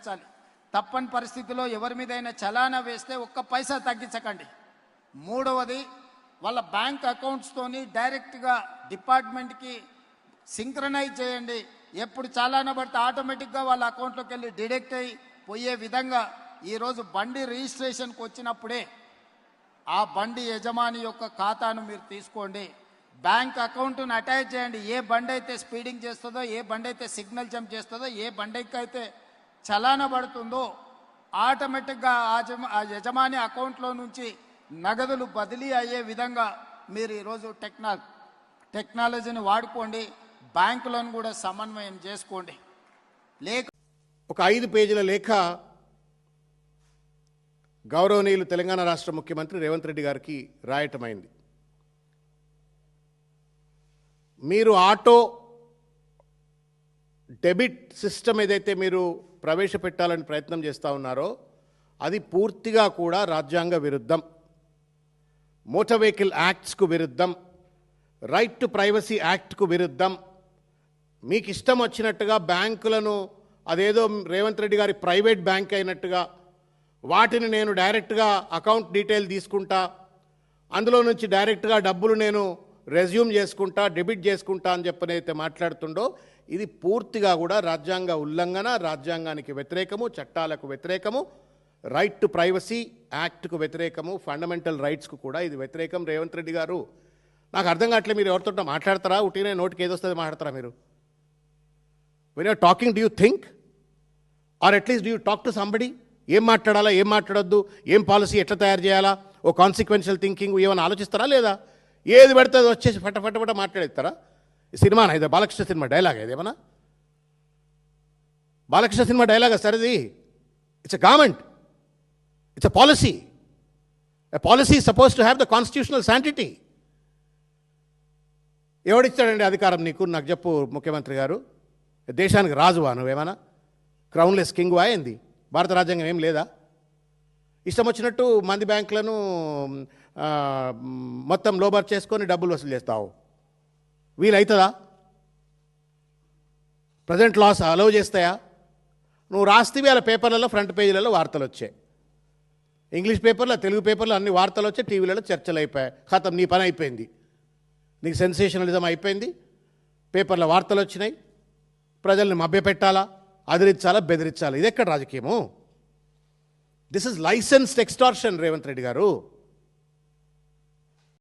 నెరవేర్చాలి. తప్పని పరిస్థితిలో ఎవరి మీదైనా చలానా వేస్తే ఒక్క పైసా తగ్గించకండి. మూడవది, వాళ్ళ బ్యాంక్ అకౌంట్స్తోని డైరెక్ట్గా డిపార్ట్మెంట్కి సింక్రనైజ్ చేయండి. ఎప్పుడు చలానా పడితే ఆటోమేటిక్గా వాళ్ళ అకౌంట్లోకి వెళ్ళి డిడక్ట్ అయ్యి పోయే విధంగా ఈరోజు బండి రిజిస్ట్రేషన్కి వచ్చినప్పుడే ఆ బండి యజమాని యొక్క ఖాతాను మీరు తీసుకోండి. బ్యాంక్ అకౌంట్ను అటాచ్ చేయండి. ఏ బండి అయితే స్పీడింగ్ చేస్తుందో, ఏ బండి అయితే సిగ్నల్ జంప్ చేస్తుందో, ఏ బండికి అయితే చలానా పడుతుందో ఆటోమేటిక్గా ఆ యజమాని అకౌంట్లో నుంచి నగదులు బదిలీ అయ్యే విధంగా మీరు ఈరోజు టెక్నాలజీని వాడుకోండి. బ్యాంకులను కూడా సమన్వయం చేసుకోండి. ఒక 5 పేజీల లేఖ గౌరవనీయులు తెలంగాణ రాష్ట్ర ముఖ్యమంత్రి రేవంత్ రెడ్డి గారికి రాయటమైంది. మీరు ఆటో డెబిట్ సిస్టమ్ ఏదైతే మీరు ప్రవేశపెట్టాలని ప్రయత్నం చేస్తూ ఉన్నారో అది పూర్తిగా కూడా రాజ్యాంగ విరుద్ధం, మోటార్ వెహికల్ యాక్ట్స్కు విరుద్ధం, రైట్ టు ప్రైవసీ యాక్ట్కు విరుద్ధం. మీకు ఇష్టం వచ్చినట్టుగా బ్యాంకులను అదేదో రేవంత్ రెడ్డి గారి ప్రైవేట్ బ్యాంక్ అయినట్టుగా వాటిని నేను డైరెక్ట్గా అకౌంట్ డీటెయిల్ తీసుకుంటా, అందులో నుంచి డైరెక్ట్గా డబ్బులు నేను రెజ్యూమ్ చేసుకుంటా, డెబిట్ చేసుకుంటా అని చెప్పనైతే మాట్లాడుతుండో ఇది పూర్తిగా కూడా రాజ్యాంగ ఉల్లంఘన, రాజ్యాంగానికి వ్యతిరేకము, చట్టాలకు వ్యతిరేకము, రైట్ టు ప్రైవసీ యాక్ట్కు వ్యతిరేకము, ఫండమెంటల్ రైట్స్కు కూడా ఇది వ్యతిరేకం. రేవంత్ రెడ్డి గారు, నాకు అర్థం కావట్లేదు, మీరు ఎవరితో మాట్లాడతారా? ఉట్టినే నోటికి ఏదొస్తుంది మాట్లాడతారా మీరు? When you're talking, do you think or at least do you talk to somebody? ఏం మాట్లాడాలా, ఏం మాట్లాడొద్దు, ఏం పాలసీ ఎట్లా తయారు చేయాలా, ఓ కాన్సిక్వెన్షియల్ థింకింగ్ ఏమైనా ఆలోచిస్తారా లేదా? ఏది పడితే అది వచ్చేసి ఫట మాట్లాడేస్తారా? ఈ సినిమా ఇది బాలకృష్ణ సినిమా డైలాగ్, ఏదేమన్నా బాలకృష్ణ సినిమా డైలాగా సార్ ఇది? It's a government, it's a policy. A policy suppose to have the constitutional sanctity. ఎవడిచ్చాడండి అధికారం నీకు? నాకు చెప్పు ముఖ్యమంత్రి గారు. దేశానికి రాజువా నువ్వేమన్నా? క్రౌన్లెస్ కింగ్ అయింది? భారత రాజ్యాంగం ఏం లేదా? ఇష్టం వచ్చినట్టు మంది బ్యాంకులను మొత్తం లోబర్ చేసుకొని డబ్బులు వసూలు చేస్తావు. వీలవుతుందా? ప్రజెంట్ లాస్ అలౌ చేస్తాయా? నువ్వు రాస్తేవి అలా పేపర్లలో ఫ్రంట్ పేజీలలో వార్తలు వచ్చాయి, ఇంగ్లీష్ పేపర్లో, తెలుగు పేపర్లో అన్ని వార్తలు వచ్చాయి, టీవీలలో చర్చలు అయిపోయాయి. ఖతం, నీ పని అయిపోయింది. నీకు సెన్సేషనలిజం అయిపోయింది. పేపర్లో వార్తలు వచ్చినాయి, ప్రజల్ని మభ్యపెట్టాలా, అదిరించాలా, బెదిరించాలా? ఇది ఎక్కడ రాజకీయము? This is licensed extortion Revanth Reddy గారు.